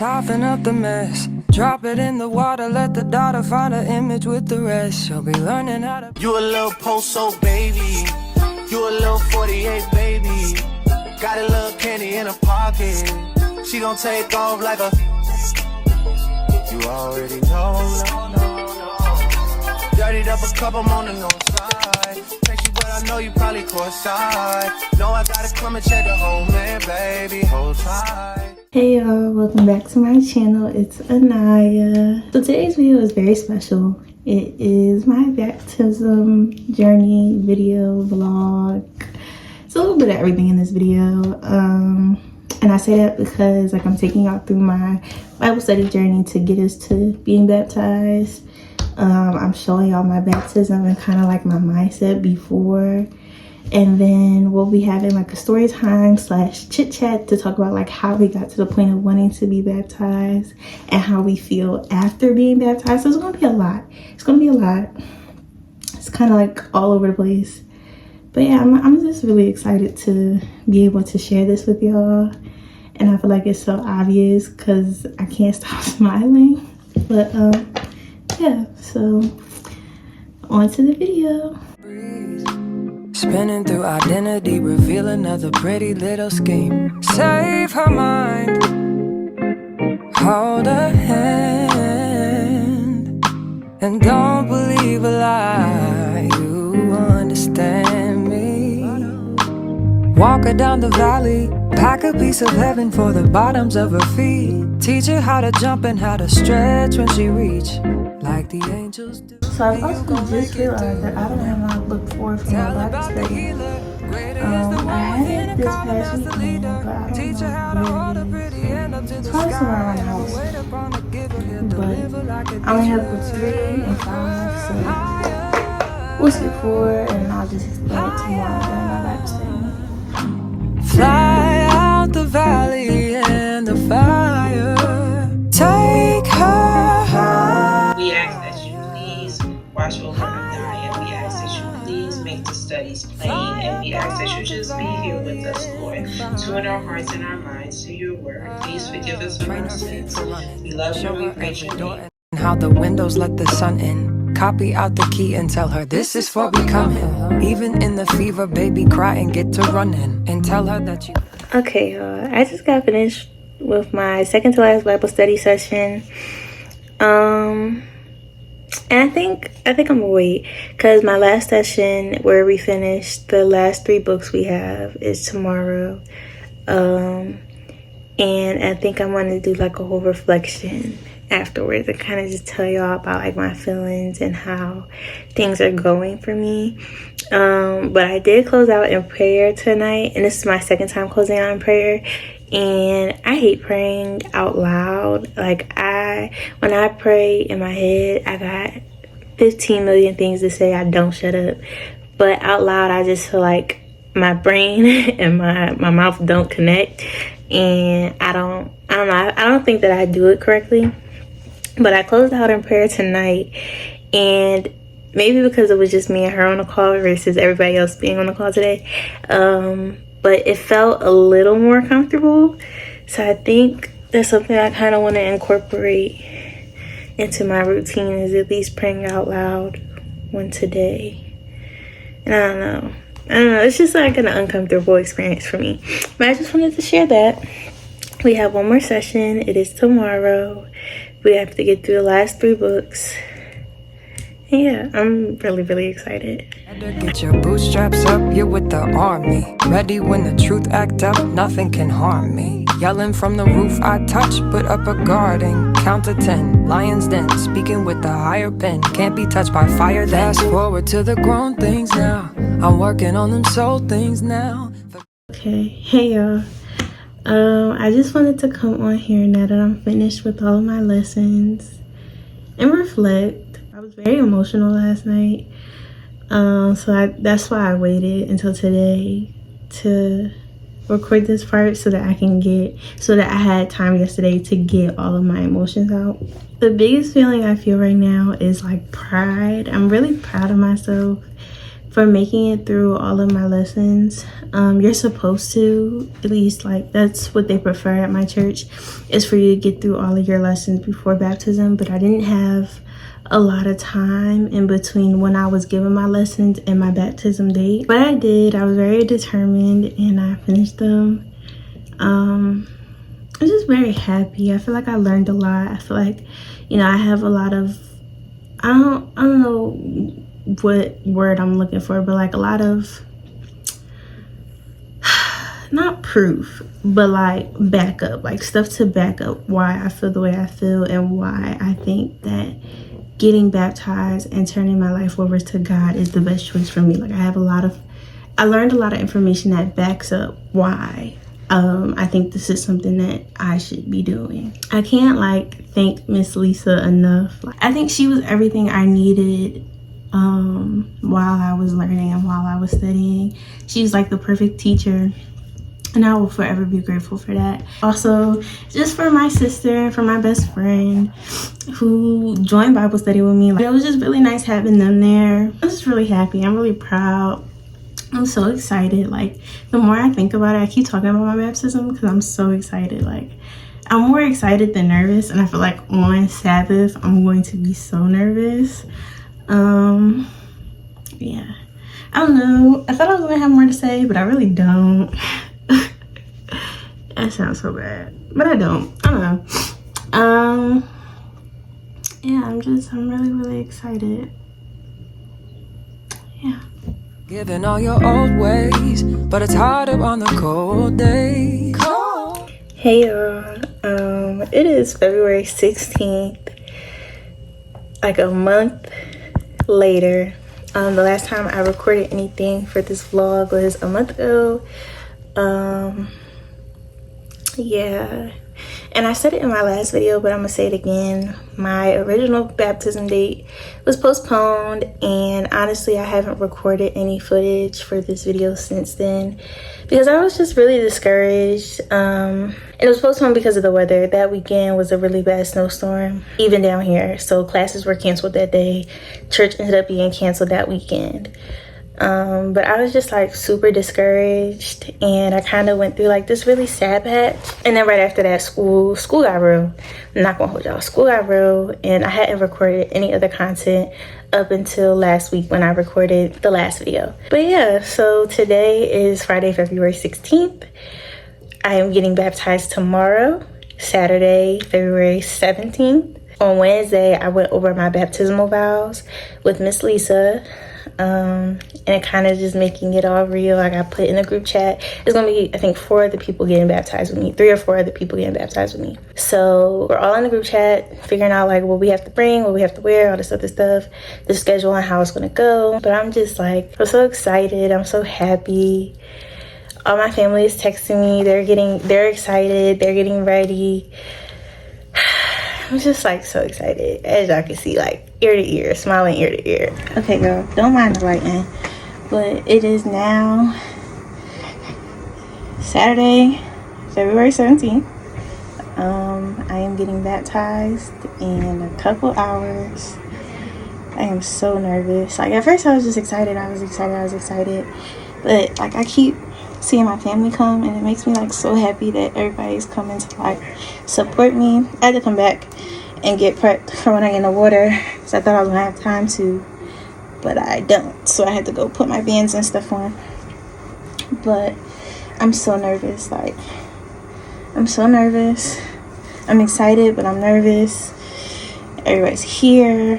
Soften up the mess, drop it in the water, let the daughter find her image with the rest. She'll be learning how to. You a little post-so baby, you a little 48 baby. Got a little candy in her pocket, she gon' take off like a. You already know. Dirtied up a cup, I'm on the north side. Text you, but I know you probably courtside. No, I gotta come and check the whole man, baby. Hold tight. Hey y'all, welcome back to my channel. It's Aniah. So today's video is very special. It is my baptism journey video vlog. It's a little bit of everything in this video. And I say that because I'm taking y'all through my Bible study journey to get us to being baptized. I'm showing y'all my baptism and kind of my mindset before. And then we'll be having a story time / chit chat to talk about how we got to the point of wanting to be baptized and how we feel after being baptized. So it's gonna be a lot. It's kind of all over the place. But yeah, I'm just really excited to be able to share this with y'all. And I feel like it's so obvious because I can't stop smiling. But yeah, so on to the video. Spinning through identity, reveal another pretty little scheme. Save her mind, hold her hand, and don't believe a lie. You understand me. Walk her down the valley, pack a piece of heaven for the bottoms of her feet. Teach her how to jump and how to stretch when she reach, like the angels do. So I also just realized that I don't have my book for my Bible study. I had it this past weekend, but I don't know where it is. It's probably somewhere around the house. But I only have books 3 and 5, so we'll skip 4 and I'll just explain it tomorrow during my Bible study. Fly out the valley and the fire. Take her high. We ask that you please watch over Aniah. We ask that you please make the studies plain, and we ask that you just be here with us, Lord. Tune our hearts and our minds to your word. Please forgive us for our sins. We love you and we praise your name. How the windows let the sun in. Copy out the key and tell her this is for becoming. Even in the fever, baby, cry and get to running. And tell her that you. Okay, y'all. I just got finished with my second to last Bible study session. And I think I'm gonna wait because my last session where we finished the last 3 books we have is tomorrow. And I think I'm gonna do a whole reflection afterwards and kind of just tell y'all about my feelings and how things are going for me. But I did close out in prayer tonight, and this is my second time closing out in prayer. And I hate praying out loud. When I pray in my head, I got 15 million things to say. I don't shut up. But out loud, I just feel like my brain and my mouth don't connect. And I don't know. I don't think that I do it correctly. But I closed out in prayer tonight. And maybe because it was just me and her on the call versus everybody else being on the call today. But it felt a little more comfortable. So I think that's something I kind of want to incorporate into my routine, is at least praying out loud once a day. And I don't know. It's just an uncomfortable experience for me. But I just wanted to share that. We have one more session. It is tomorrow. We have to get through the last 3 books. Yeah, I'm really, really excited. Get your bootstraps up, you're with the army. Ready when the truth act up, nothing can harm me. Yelling from the roof I touch, put up a guarding. Count to 10, lion's den, speaking with the higher pen. Can't be touched by fire, fast forward to the grown things now. I'm working on them soul things now. Okay, hey y'all. I just wanted to come on here now that I'm finished with all of my lessons and reflect. I was very emotional last night, so that's why I waited until today to record this part so that I had time yesterday to get all of my emotions out. The biggest feeling I feel right now is pride. I'm really proud of myself for making it through all of my lessons. You're supposed to, at least like that's what they prefer at my church, is for you to get through all of your lessons before baptism. But I didn't have a lot of time in between when I was given my lessons and my baptism date, but I did. I was very determined and I finished them. I'm just very happy. I feel like I learned a lot. I feel like, you know, I have a lot of, I don't know what word I'm looking for, but like a lot of, not proof, but like backup, like stuff to back up why I feel the way I feel and why I think that getting baptized and turning my life over to God is the best choice for me. Like I learned a lot of information that backs up why I think this is something that I should be doing. I can't like thank Miss Lisa enough. Like, I think she was everything I needed while I was learning and while I was studying. She was like the perfect teacher, and I will forever be grateful for that. Also, just for my sister, for my best friend who joined Bible study with me. Like, it was just really nice having them there. I'm just really happy. I'm really proud. I'm so excited. Like, the more I think about it, I keep talking about my baptism because I'm so excited. Like, I'm more excited than nervous, and I feel like on Sabbath, I'm going to be so nervous. Yeah. I don't know. I thought I was going to have more to say, but I really don't. That sounds so bad, but I don't know. Yeah, I'm really excited. Yeah. Giving all your old ways, but it's harder on the cold days. Hey y'all, it is February 16th, like a month later. The last time I recorded anything for this vlog was a month ago. Yeah, and I said it in my last video, but I'm gonna say it again. My original baptism date was postponed, and honestly I haven't recorded any footage for this video since then because I was just really discouraged. It was postponed because of the weather. That weekend was a really bad snowstorm, even down here, so classes were canceled that day. Church ended up being canceled that weekend. But I was just like super discouraged, and I kind of went through like this really sad patch. And then right after that, school got real. I'm not gonna hold y'all, school got real, and I hadn't recorded any other content up until last week when I recorded the last video. But yeah, so today is Friday, February 16th. I am getting baptized tomorrow, Saturday, February 17th. On Wednesday, I went over my baptismal vows with Miss Lisa. And it kind of just making it all real. I got put in a group chat. It's gonna be, I think, 4 other people getting baptized with me, 3 or 4 other people getting baptized with me. So we're all in the group chat figuring out like what we have to bring, what we have to wear, all this other stuff, the schedule and how it's gonna go. But I'm just like, I'm so excited. I'm so happy. All my family is texting me. They're excited. They're getting ready. I'm just like so excited, as y'all can see, like ear to ear, smiling ear to ear. Okay, girl, don't mind the lighting, but it is now Saturday, February 17th. I am getting baptized in a couple hours. I am so nervous. Like at first I was just excited. I was excited, but like I keep seeing my family come, and it makes me like so happy that everybody's coming to like support me. I had to come back and get prepped for when I get in the water because I thought I was gonna have time to, but I don't. So I had to go put my bands and stuff on. But I'm so nervous. Like I'm so nervous. I'm excited, but I'm nervous. Everybody's here.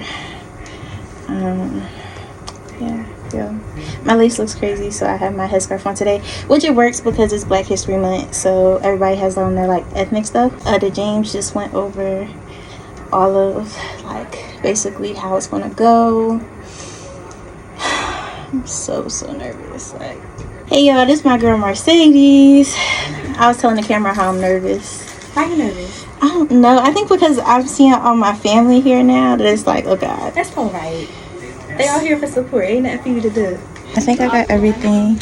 Yeah. My lace looks crazy, so I have my headscarf on today, which it works because it's Black History Month, so everybody has on their like ethnic stuff. The James just went over all of like basically how it's gonna go. I'm so nervous. Like, hey y'all, this is my girl Mercedes. I was telling the camera how I'm nervous. Why are you nervous? I don't know. I think because I'm seeing all my family here now that it's like, oh God. That's all right. They all here for support. Ain't nothing for you to do. I think I got everything.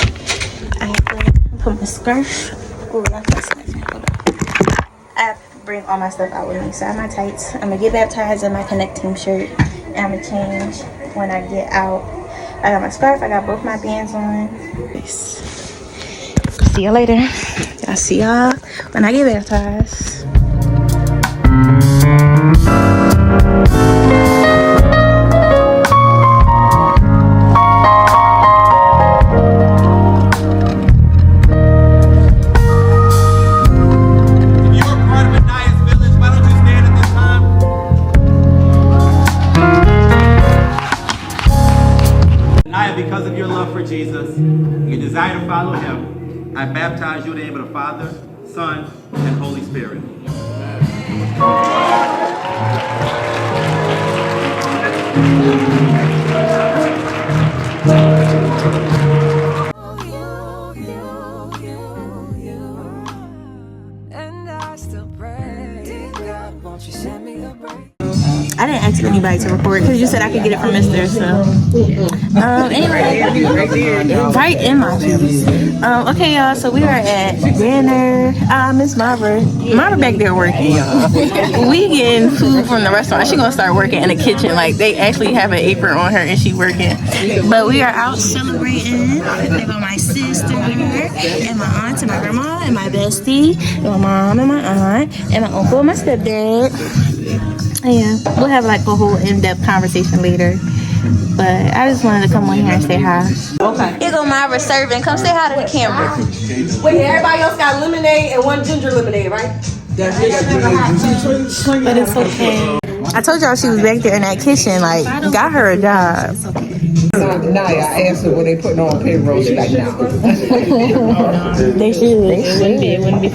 I have to put my scarf. Oh, that's my scarf. I have to bring all my stuff out with me. So I have my tights. I'm going to get baptized in my Connect Team shirt. And I'm going to change when I get out I got my scarf. I got both my bands on. See y'all later. I'll see y'all when I get baptized. Because of your love for Jesus, your desire to follow him, I baptize you in the name of the Father, Son, and Holy Spirit. I didn't ask anybody to record because you said I could get it from Mr. So, anyway, right in my face. Okay, y'all. So we are at dinner. Miss Marva back there working. We getting food from the restaurant. She gonna start working in the kitchen. Like they actually have an apron on her and she working. But we are out celebrating with my sister and my aunt and my grandma and my bestie, and my mom and my aunt and my uncle and my stepdad. Yeah, we'll have like a whole in-depth conversation later. But I just wanted to come on here and say hi. Okay. Here go Myra serving. Come say hi to the camera. Wait, everybody else got lemonade and one ginger lemonade, right? But it's okay. I told y'all she was back there in that kitchen, like, got her a job. Aniah, I asked her when they putting on payroll. She's like, no. They should. It wouldn't be.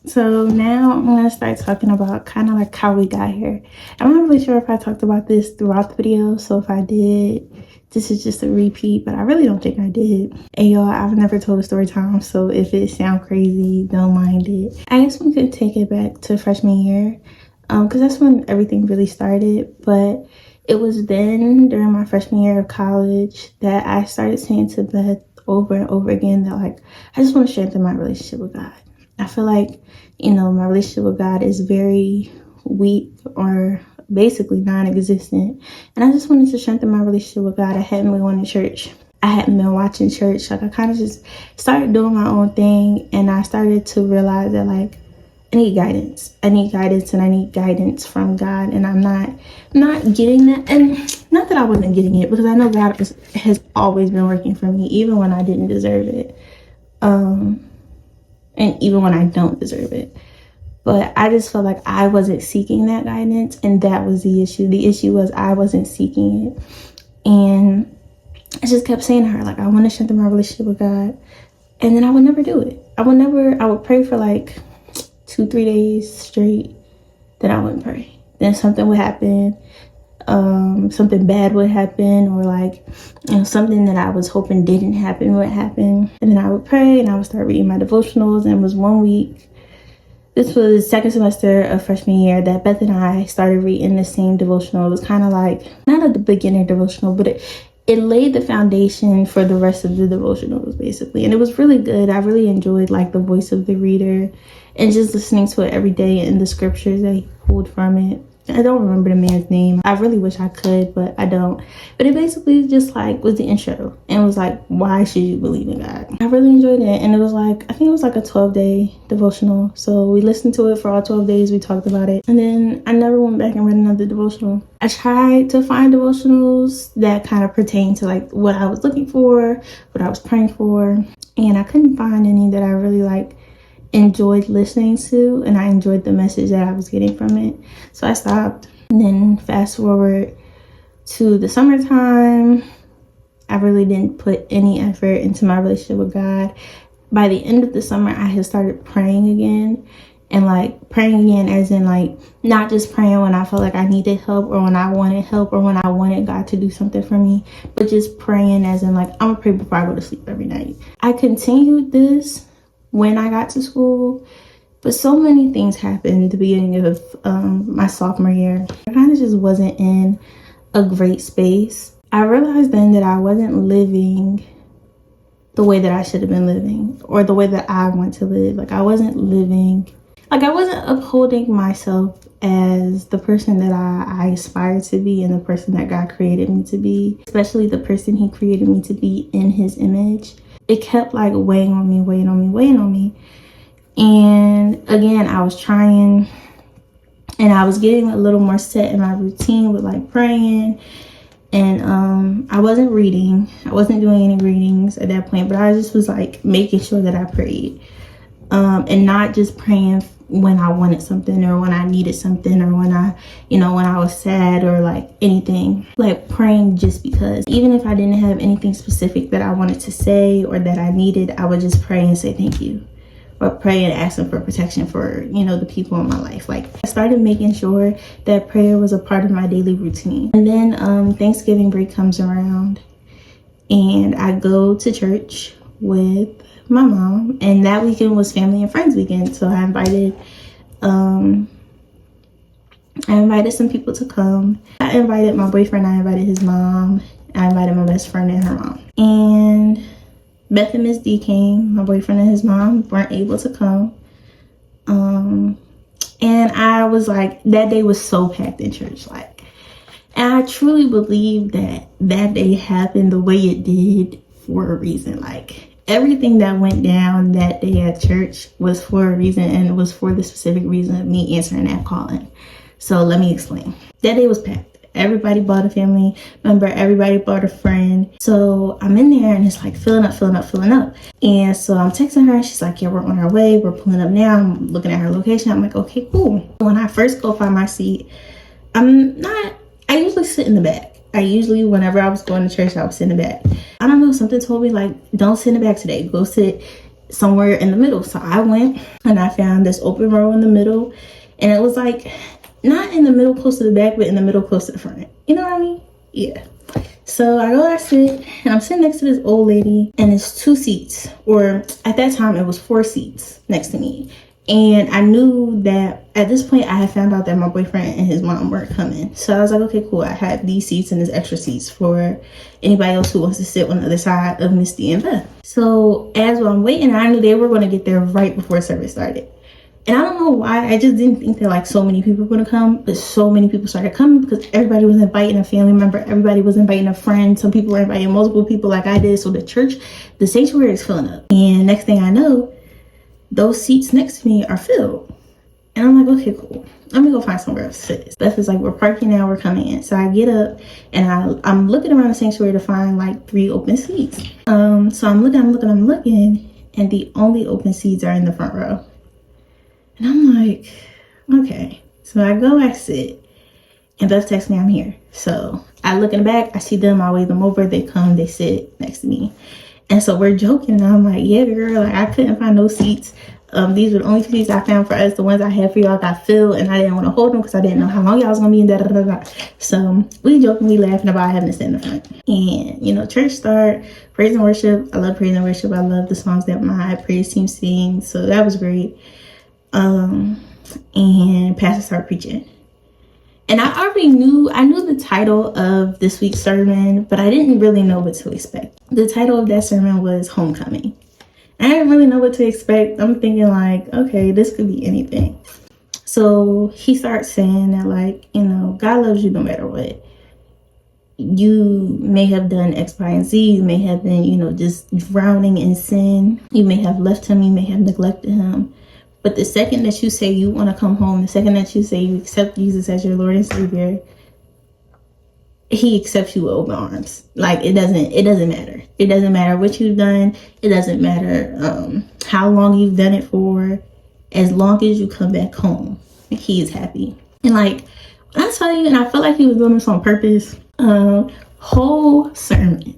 So now I'm going to start talking about kind of like how we got here. I'm not really sure if I talked about this throughout the video, so if I did, this is just a repeat, but I really don't think I did. And y'all, I've never told a story time, so if it sounds crazy, don't mind it. I guess we could take it back to freshman year, because that's when everything really started. But it was then during my freshman year of college that I started saying to Beth over and over again that like I just want to strengthen my relationship with God. I feel like, you know, my relationship with God is very weak or basically non-existent. And I just wanted to strengthen my relationship with God. I hadn't been going to church. I hadn't been watching church. Like I kind of just started doing my own thing. And I started to realize that like I need guidance. I need guidance and I need guidance from God. And I'm not getting that. And not that I wasn't getting it, because I know God has always been working for me, even when I didn't deserve it. And even when I don't deserve it. But I just felt like I wasn't seeking that guidance, and that was the issue. The issue was I wasn't seeking it. And I just kept saying to her, like, I want to strengthen my relationship with God. And then I would never do it. I would pray for like 2-3 days straight. Then I wouldn't pray. Then something would happen. Something bad would happen, or like, you know, something that I was hoping didn't happen would happen. And then I would pray and I would start reading my devotionals. And it was one week, this was second semester of freshman year, that Beth and I started reading the same devotional. It was kind of like, not a beginner devotional, but it laid the foundation for the rest of the devotionals basically. And it was really good. I really enjoyed like the voice of the reader and just listening to it every day and the scriptures that he pulled from it. I don't remember the man's name. I really wish I could, but I don't. But it basically just like was the intro, and it was like, why should you believe in God? I really enjoyed it, and it was like, I think it was like a 12-day devotional. So we listened to it for all 12 days. We talked about it, and then I never went back and read another devotional. I tried to find devotionals that kind of pertain to like what I was looking for, what I was praying for, and I couldn't find any that I really like enjoyed listening to, and I enjoyed the message that I was getting from it. So I stopped. And then fast forward to the summertime, I really didn't put any effort into my relationship with God. By the end of the summer, I had started praying again, and like praying again as in like not just praying when I felt like I needed help or when I wanted help or when I wanted God to do something for me, but just praying as in like I'm gonna pray before I go to sleep every night. I continued this when I got to school, but so many things happened at the beginning of my sophomore year. I kind of just wasn't in a great space. I realized then that I wasn't living the way that I should have been living, or the way that I want to live. Like I wasn't living like I wasn't upholding myself as the person that I aspire to be and the person that God created me to be, especially the person he created me to be in his image. It kept like weighing on me. And again, I was trying, and I was getting a little more set in my routine with like praying. And I wasn't reading. I wasn't doing any readings at that point, but I just was like making sure that I prayed. And not just praying when I wanted something or when I needed something or when I was sad or like anything. Like praying just because. Even if I didn't have anything specific that I wanted to say or that I needed, I would just pray and say thank you. Or pray and ask them for protection for, the people in my life. Like I started making sure that prayer was a part of my daily routine. And then Thanksgiving break comes around and I go to church with my mom, and that weekend was family and friends weekend. So I invited some people to come. I invited my boyfriend, I invited his mom, I invited my best friend and her mom. And Beth and Miss D came. My boyfriend and his mom weren't able to come. And I was like, that day was so packed in church. Like, and I truly believe that day happened the way it did for a reason. Like, everything that went down that day at church was for a reason, and it was for the specific reason of me answering that calling. So let me explain. That day was packed. Everybody bought a family member, everybody bought a friend. So I'm in there and it's like filling up. And so I'm texting her, she's like, yeah, we're on our way, we're pulling up now. I'm looking at her location, I'm like, okay, cool. When I first go find my seat, I usually sit in the back. Whenever I was going to church, I would sit in the back. I don't know, something told me like, don't sit in the back today, go sit somewhere in the middle. So I went and I found this open row in the middle, and it was like, not in the middle close to the back, but in the middle close to the front. You know what I mean? Yeah. So I go, I sit, and I'm sitting next to this old lady, and it's 2 seats, or at that time it was 4 seats next to me. And I knew that at this point I had found out that my boyfriend and his mom weren't coming. So I was like, okay, cool. I have these seats and there's extra seats for anybody else who wants to sit on the other side of Misty and Beth. So as I'm waiting, I knew they were going to get there right before service started. And I don't know why, I just didn't think that like so many people were gonna come, but so many people started coming because everybody was inviting a family member, everybody was inviting a friend, some people were inviting multiple people like I did. So the sanctuary is filling up. And next thing I know, those seats next to me are filled. And I'm like, okay, cool. Let me go find somewhere else to sit. Beth is like, we're parking now, we're coming in. So I get up and I'm looking around the sanctuary to find like 3 open seats. So I'm looking, and the only open seats are in the front row. And I'm like, okay. So I go, I sit, and Beth texts me, I'm here. So I look in the back, I see them, I wave them over, they come, they sit next to me. And so we're joking, and I'm like, yeah, girl, like I couldn't find no seats. These were the only seats I found for us. The ones I had for y'all got filled, and I didn't want to hold them because I didn't know how long y'all was gonna be in da. So we joking, we laughing about having to sit in the front. And church start, praise and worship. I love praise and worship. I love the songs that my praise team sings. So that was great. And pastor started preaching. And I knew the title of this week's sermon, but I didn't really know what to expect. The title of that sermon was Homecoming. I didn't really know what to expect. I'm thinking like, okay, this could be anything. So he starts saying that like, God loves you no matter what. You may have done X, Y, and Z. You may have been, just drowning in sin. You may have left him. You may have neglected him. But the second that you say you want to come home, the second that you say you accept Jesus as your Lord and Savior, he accepts you with open arms. Like it doesn't matter. It doesn't matter what you've done. It doesn't matter how long you've done it for. As long as you come back home, he is happy. And like when I tell you, and I felt like he was doing this on purpose. Whole sermon,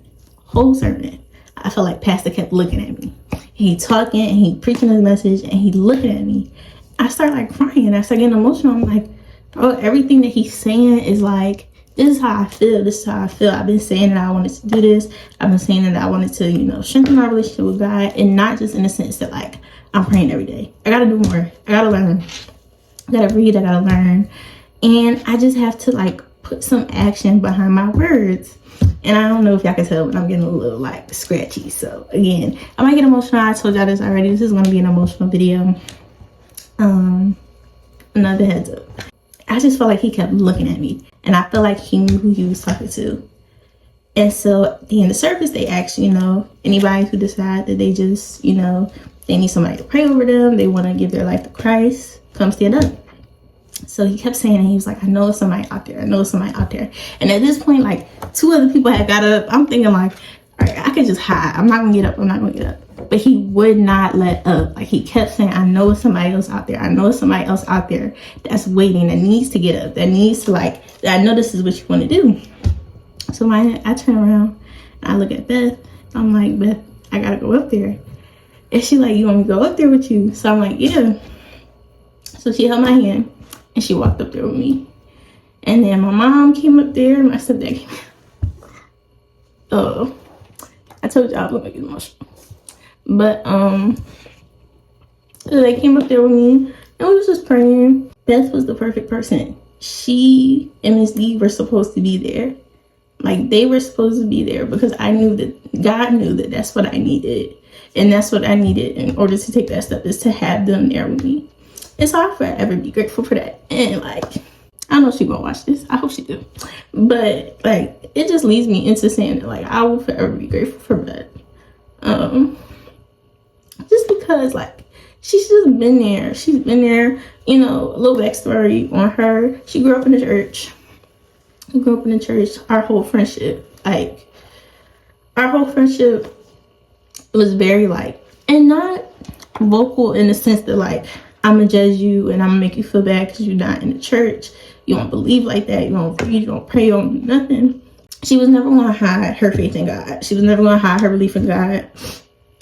I felt like pastor kept looking at me. He talking and he preaching his message and he looking at me. I start like crying. I start getting emotional. I'm like, bro, everything that he's saying is like, this is how I feel. This is how I feel. I've been saying that I wanted to do this. I've been saying that I wanted to, strengthen my relationship with God, and not just in the sense that like I'm praying every day. I gotta do more. I gotta learn. I gotta read. I gotta learn. And I just have to like put some action behind my words. And I don't know if y'all can tell, but I'm getting a little like scratchy. So again, I might get emotional. I told y'all this already. This is going to be an emotional video. Another heads up. I just felt like he kept looking at me, and I felt like he knew who he was talking to. And so at the end of the service, they asked, anybody who decide that they just, they need somebody to pray over them, they want to give their life to Christ, come stand up. So he kept saying, he was like, I know it's somebody out there. I know it's somebody out there. And at this point, like 2 other people had got up. I'm thinking like, all right, I could just hide. I'm not going to get up. I'm not going to get up. But he would not let up. Like he kept saying, I know it's somebody else out there. I know it's somebody else out there that's waiting, that needs to get up, that needs to that I know this is what you want to do. So I turn around and I look at Beth. I'm like, Beth, I got to go up there. And she like, you want me to go up there with you? So I'm like, yeah. So she held my hand and she walked up there with me. And then my mom came up there and my stepdad came. Oh, I told y'all I was gonna make it emotional. But so they came up there with me and we was just praying. Beth was the perfect person. She and Miss D were supposed to be there. Like they were supposed to be there because I knew that God knew that that's what I needed. And that's what I needed in order to take that step, is to have them there with me. And so I'll forever be grateful for that. And I know she won't watch this. I hope she do. But it just leads me into saying that I will forever be grateful for that. Just because she's just been there. She's been there, a little backstory on her. She grew up in the church. We grew up in the church. Our whole friendship, was very and not vocal in the sense that I'm gonna judge you and I'm gonna make you feel bad because you're not in the church. You don't believe like that. You don't read, you don't pray, you don't do nothing. She was never gonna hide her faith in God. She was never gonna hide her belief in God.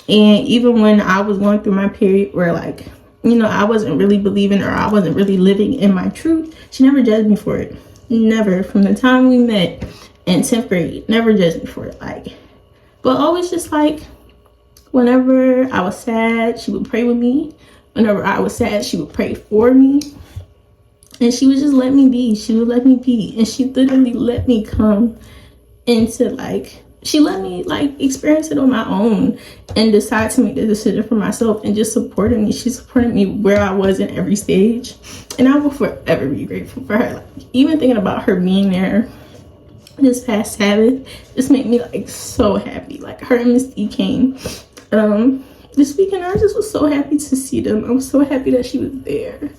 And even when I was going through my period where I wasn't really believing, or I wasn't really living in my truth, she never judged me for it. Never. From the time we met in 10th grade, never judged me for it. But always just whenever I was sad, she would pray with me. Whenever I was sad, she would pray for me. And she would just let me be. She would let me be. And she literally let me come into she let me experience it on my own and decide to make the decision for myself, and just supported me. She supported me where I was in every stage. And I will forever be grateful for her. Even thinking about her being there this past Sabbath just made me so happy. Her and Miss D came this weekend. I just was so happy to see them. I was so happy that she was there.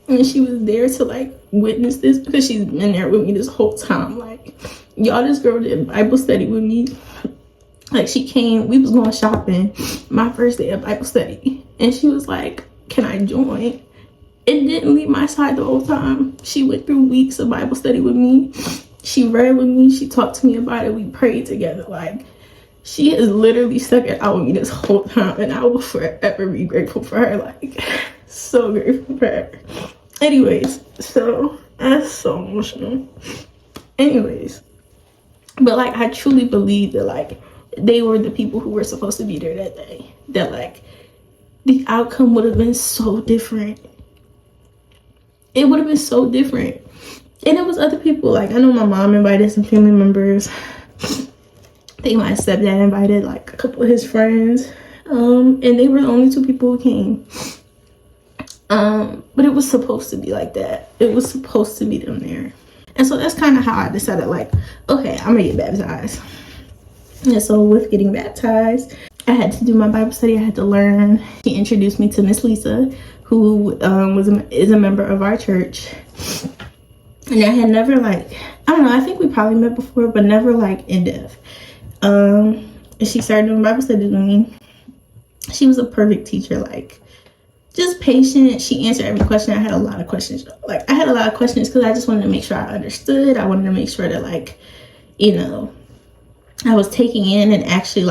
And she was there to witness this, because she's been there with me this whole time. Y'all, this girl did Bible study with me. She came, we was going shopping my first day of Bible study, and she was like, can I join? It didn't leave my side the whole time. She went through weeks of Bible study with me. She read with me. She talked to me about it. We prayed together. She has literally stuck it out with me this whole time, and I will forever be grateful for her. So grateful for her. Anyways, so that's so emotional. Anyways, but I truly believe that they were the people who were supposed to be there that day. That the outcome would have been so different. It would have been so different. And it was other people. I know my mom invited some family members. I think my stepdad invited a couple of his friends. And they were the only 2 people who came. But it was supposed to be like that. It was supposed to be them there. And so that's kind of how I decided, okay, I'm gonna get baptized. And so with getting baptized, I had to do my Bible study. I had to learn. He introduced me to Miss Lisa, who is a member of our church. And I had never I don't know, I think we probably met before, but never in depth. And she started doing Bible studies with me. She was a perfect teacher, just patient. She answered every question. I had a lot of questions. I had a lot of questions because I just wanted to make sure I understood. I wanted to make sure that I was taking in and actually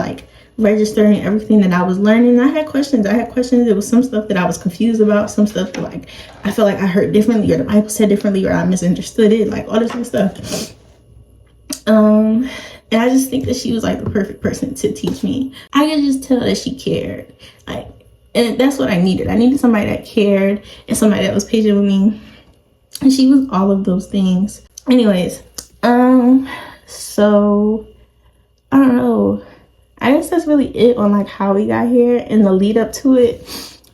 registering everything that I was learning. I had questions. There was some stuff that I was confused about, some stuff that I felt I heard differently, or the Bible said differently, or I misunderstood it, all this other stuff. And I just think that she was the perfect person to teach me. I could just tell that she cared. And that's what I needed. I needed somebody that cared and somebody that was patient with me. And she was all of those things. Anyways, so I don't know. I guess that's really it on how we got here and the lead up to it.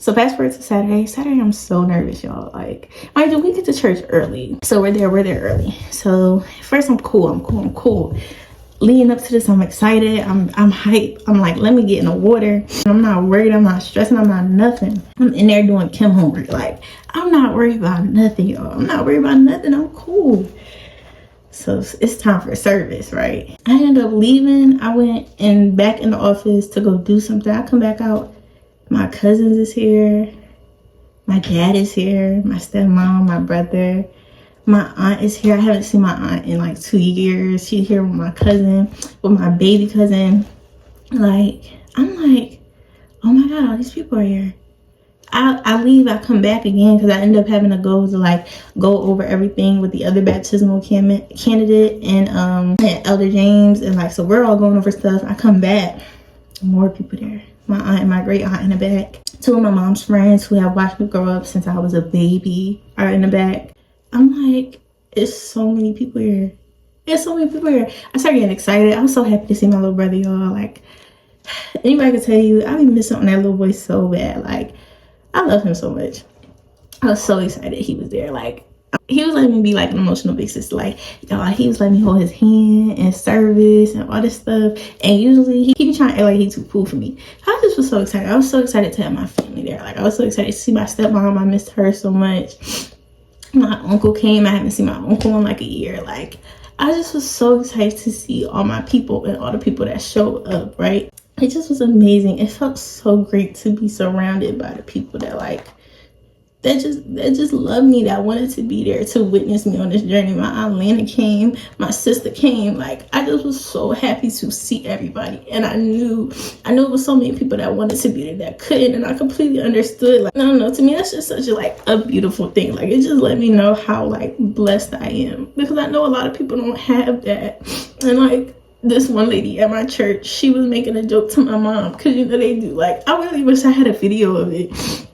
So fast forward to Saturday. Saturday, I'm so nervous, y'all. Like, mind you, we get to church early. So we're there early. So first I'm cool. Leading up to this, I'm excited. I'm hyped. I'm like, let me get in the water. I'm not worried. I'm not stressing. I'm not nothing. I'm in there doing Kim homework. Like, I'm not worried about nothing, y'all. I'm not worried about nothing. I'm cool. So it's time for service, right? I ended up leaving. I went back in the office to go do something. I come back out. My cousins is here. My dad is here. My stepmom, my brother. My aunt is here. I haven't seen my aunt in like 2 years. She's here with my cousin, with my baby cousin. Like, I'm like, oh my God, all these people are here. I leave, I come back again because I end up having to go over everything with the other baptismal candidate and Elder James, and like, so we're all going over stuff. I come back, more people there. My aunt and my great aunt in the back. 2 of my mom's friends who have watched me grow up since I was a baby are in the back. I'm like, it's so many people here. There's so many people here. I started getting excited. I was so happy to see my little brother, y'all. Like, anybody can tell you, I be missing on that little boy so bad. Like, I love him so much. I was so excited he was there. Like, he was letting me be like an emotional big sister. Like, y'all, he was letting me hold his hand and service and all this stuff. And usually he be trying to act like he too cool for me. I just was so excited. I was so excited to have my family there. Like, I was so excited to see my stepmom. I missed her so much. My uncle came. I haven't seen my uncle in like a year. Like, I just was so excited to see all my people and all the people that showed up, right? It just was amazing. It felt so great to be surrounded by the people that like that just loved me, that wanted to be there to witness me on this journey. My aunt Lana came, my sister came. Like, I just was so happy to see everybody. And I knew it was so many people that wanted to be there that couldn't, and I completely understood. Like, I don't know, to me that's just such a beautiful thing. Like, it just let me know how like blessed I am, because I know a lot of people don't have that. And like, this one lady at my church, she was making a joke to my mom, because you know they do. Like, I really wish I had a video of it.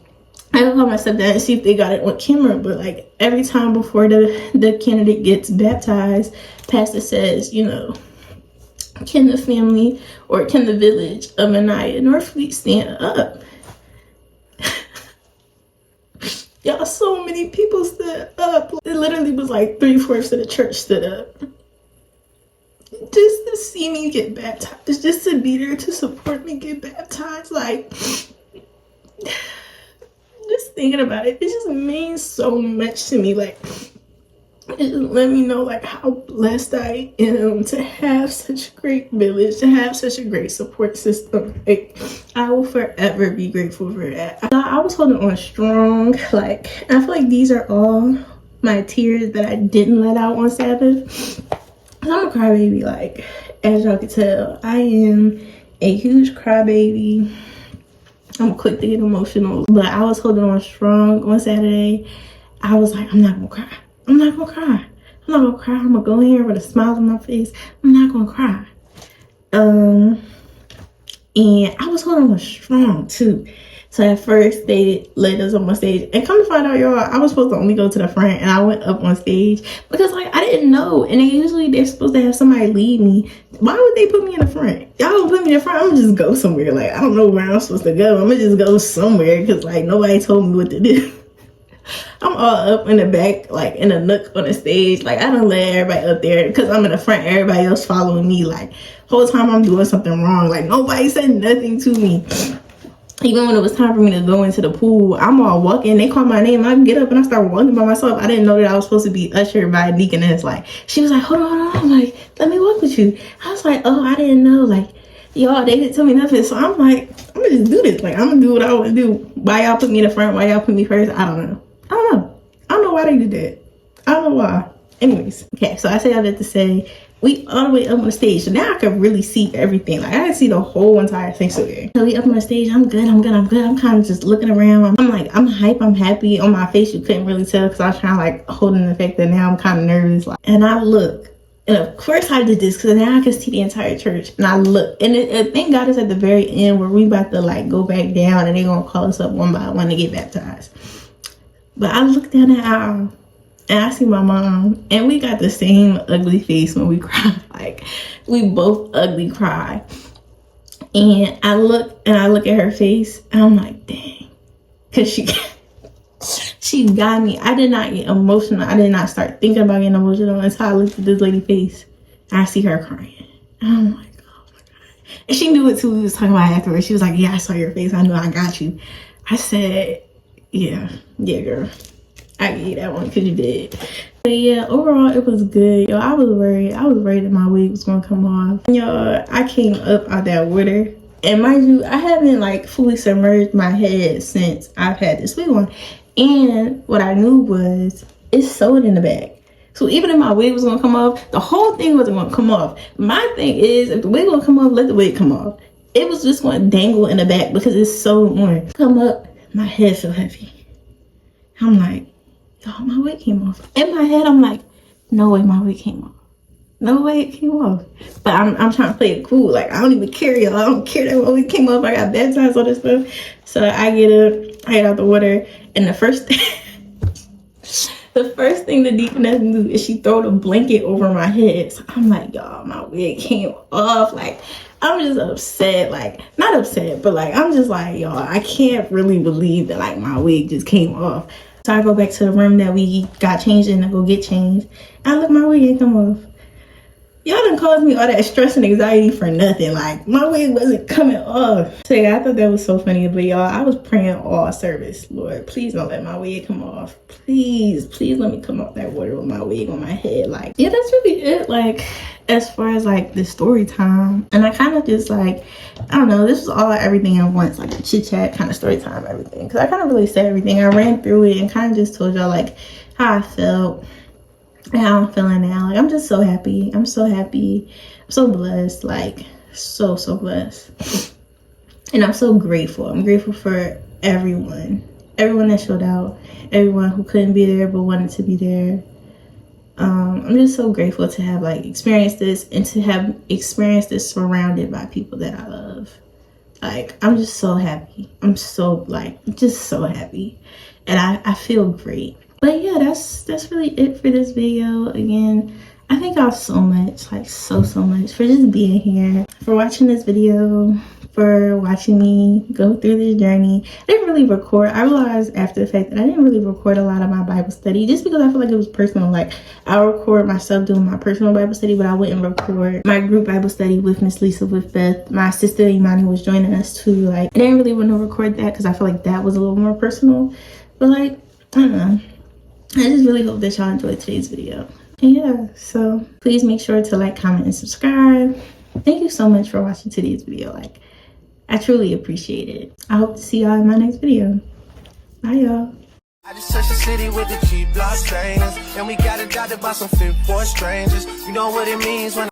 I don't call my stepdad and see if they got it on camera, but like every time before the candidate gets baptized, pastor says, you know, can the family or can the village of Aniah Northfleet stand up? Y'all, so many people stood up. It literally was like 3/4 of the church stood up. Just to see me get baptized, just to be there to support me get baptized. Like, just thinking about it, it just means so much to me. Like, it just let me know like how blessed I am to have such a great village, to have such a great support system. Like, I will forever be grateful for that. I was holding on strong. Like, I feel like these are all my tears that I didn't let out on Sabbath. I'm a crybaby. Like, as y'all can tell, I am a huge crybaby. I'm quick to get emotional, but I was holding on strong on Saturday. I was like, I'm not gonna cry. I'm not gonna cry. I'm not gonna cry. I'm gonna go in here with a smile on my face. I'm not gonna cry. And I was holding on strong too. So at first they let us on my stage, and come to find out, y'all, I was supposed to only go to the front, and I went up on stage because like I didn't know, and they're supposed to have somebody lead me. Why would they put me in the front? Y'all don't put me in the front. I'm gonna just go somewhere. Like, I don't know where I'm supposed to go. I'm gonna just go somewhere because like nobody told me what to do. I'm all up in the back, like in a nook on the stage. Like, I don't let everybody up there because I'm in the front. Everybody else following me. Like, whole time I'm doing something wrong. Like, nobody said nothing to me. Even when it was time for me to go into the pool, I'm all walking. They call my name. I get up and I start walking by myself. I didn't know that I was supposed to be ushered by a deaconess. Like, she was like, hold on. I'm like, let me walk with you. I was like, oh, I didn't know. Like, y'all, they didn't tell me nothing. So I'm like, I'm gonna just do this. Like, I'm gonna do what I want to do. Why y'all put me in the front? Why y'all put me first? I don't know. I don't know why they did that. I don't know why. Anyways, okay, so I say all that to say, we all the way up on the stage. So now I can really see everything. Like, I can see the whole entire thing. So we up on the stage. I'm good. I'm kind of just looking around. I'm like, I'm hype. I'm happy. On my face, you couldn't really tell because I was trying to like hold in the fact that now I'm kind of nervous. Like, and I look. And of course I did this because now I can see the entire church. And I look. And thank God it's at the very end where we about to like go back down and they're going to call us up one by one to get baptized. But I look down the aisle and I see my mom, and we got the same ugly face when we cry. Like, we both ugly cry. And I look at her face, and I'm like, dang, because she got me. I did not get emotional. I did not start thinking about getting emotional until I looked at this lady's face and I see her crying. And I'm like, oh my God. And she knew it too. We was talking about it afterwards. She was like, yeah, I saw your face. I know I got you. I said, yeah, girl. I gave you that one because you did. But yeah, overall, it was good. Yo, I was worried that my wig was going to come off. Yo, I came up out that water. And mind you, I haven't like fully submerged my head since I've had this wig on. And what I knew was it's sewed in the back. So even if my wig was gonna come off, the whole thing wasn't gonna come off. My thing is, if the wig gonna come off, let the wig come off. It was just gonna dangle in the back because it's sewed on. Come up, my head feel heavy. I'm like, oh, my wig came off. In my head, I'm like, no way my wig came off. No way it came off. But I'm trying to play it cool. Like, I don't even care, y'all. I don't care that my wig came off. I got baptized, all this stuff. So I get out the water, and the first thing the deaconess do is she throw the blanket over my head. So I'm like, y'all, my wig came off. Like, I'm just upset. Like, not upset, but like, I'm just like, y'all, I can't really believe that like my wig just came off. So I go back to the room that we got changed in to go get changed. I look, my wig ain't come off. Y'all done caused me all that stress and anxiety for nothing. Like, my wig wasn't coming off. So yeah, I thought that was so funny. But y'all, I was praying all service. Lord, please don't let my wig come off. Please let me come off that water with my wig on my head. Like, yeah, that's really it. Like, as far as like the story time. And I kind of just like, I don't know, this was all everything at once. Like, chit chat, kind of story time, everything. Because I kind of really said everything. I ran through it and kind of just told y'all like how I felt. And how I'm feeling now. Like, I'm just so happy. I'm so happy. I'm so blessed. Like, so blessed. And I'm so grateful. I'm grateful for everyone that showed out, everyone who couldn't be there but wanted to be there. I'm just so grateful to have like experienced this, and to have experienced this surrounded by people that I love. Like, I'm just so happy. I'm so like just so happy, and I feel great. But yeah, that's really it for this video. Again, I thank y'all so much, like so much for just being here, for watching this video, for watching me go through this journey. I didn't really record. I realized after the fact that I didn't really record a lot of my Bible study, just because I feel like it was personal. Like, I'll record myself doing my personal Bible study, but I wouldn't record my group Bible study with Miss Lisa, with Beth. My sister Imani was joining us too. Like, I didn't really want to record that because I feel like that was a little more personal. But like, I don't know. I just really hope that y'all enjoyed today's video. And yeah, so please make sure to like, comment, and subscribe. Thank you so much for watching today's video. Like, I truly appreciate it. I hope to see y'all in my next video. Bye, y'all. I just touched the city with the cheap block stainers, and we got adopted by some fit for strangers. You know what it means when